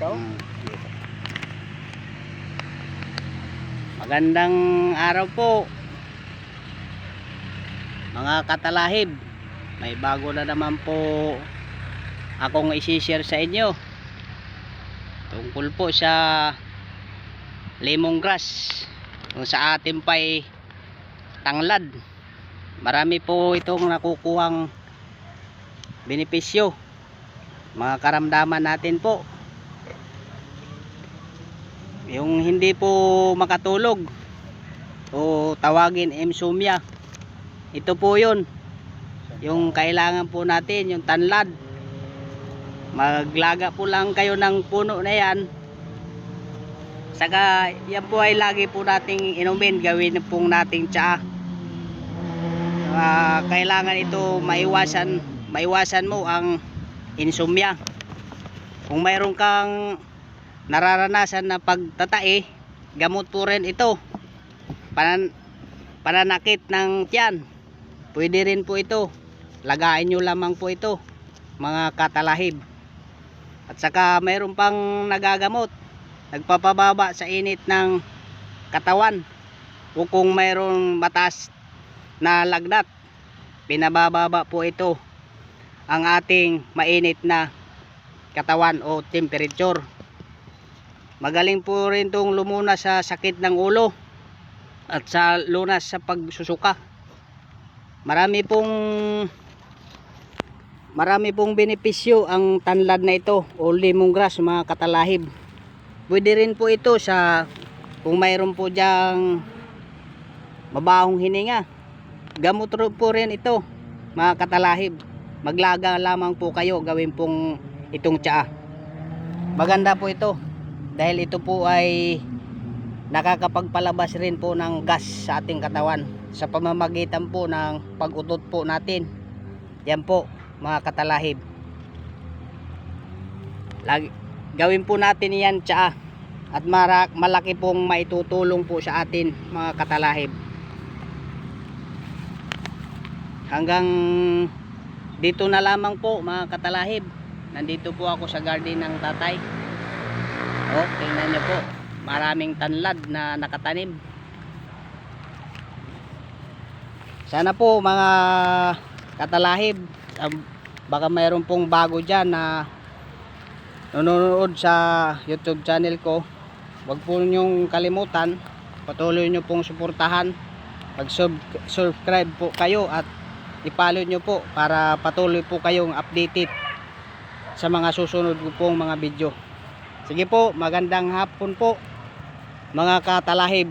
ikaw? Magandang araw po mga katalahib. May bago na naman po akong isi-share sa inyo tungkol po sa lemongrass kung sa atin pa'y tanglad. Marami po itong nakukuhang benepisyo, mga karamdaman natin po. Yung hindi po makatulog o tawagin insomnia, ito po yun. Yung kailangan po natin, yung tanlad. Maglaga po lang kayo ng puno na yan. Saka yan po ay lagi po nating inumin, gawin pong nating tsaa. Kailangan ito maiwasan mo ang insomnia. Kung mayroon kang nararanasan na pagtatae, gamot po rin ito. Pananakit ng tiyan, pwede rin po ito. Lagain nyo lamang po ito, mga katalahib. At saka mayroon pang nagagamot, nagpapababa sa init ng katawan. O kung mayroong mataas na lagnat, pinabababa po ito ang ating mainit na katawan o temperature. Magaling po rin itong lumunas sa sakit ng ulo at sa lunas sa pagsusuka. Marami pong benepisyo ang tanlad na ito o lemongrass, mga katalahib. Pwede rin po ito sa kung mayroon po diyang mabahong hininga. Gamot po rin ito, mga katalahib. Maglaga lamang po kayo, gawin pong itong tsaa. Maganda po ito dahil ito po ay nakakapagpalabas rin po ng gas sa ating katawan sa pamamagitan po ng pag-utot po natin. Yan po, mga katalahib. Gawin po natin yan tsaa at malaki pong maitutulong po sa atin, mga katalahib. Hanggang dito na lamang po, mga katalahib. Nandito po ako sa garden ng tatay. Tingnan nyo po, maraming tanlad na nakatanim. Sana po, mga katalahib, baka mayroon pong bago dyan na nanonood sa YouTube channel ko. Huwag po nyong kalimutan, patuloy nyo pong suportahan. Mag-subscribe po kayo at i-follow nyo po para patuloy po kayong updated sa mga susunod ko pong mga video. Sige po, magandang hapon po, mga katalahib.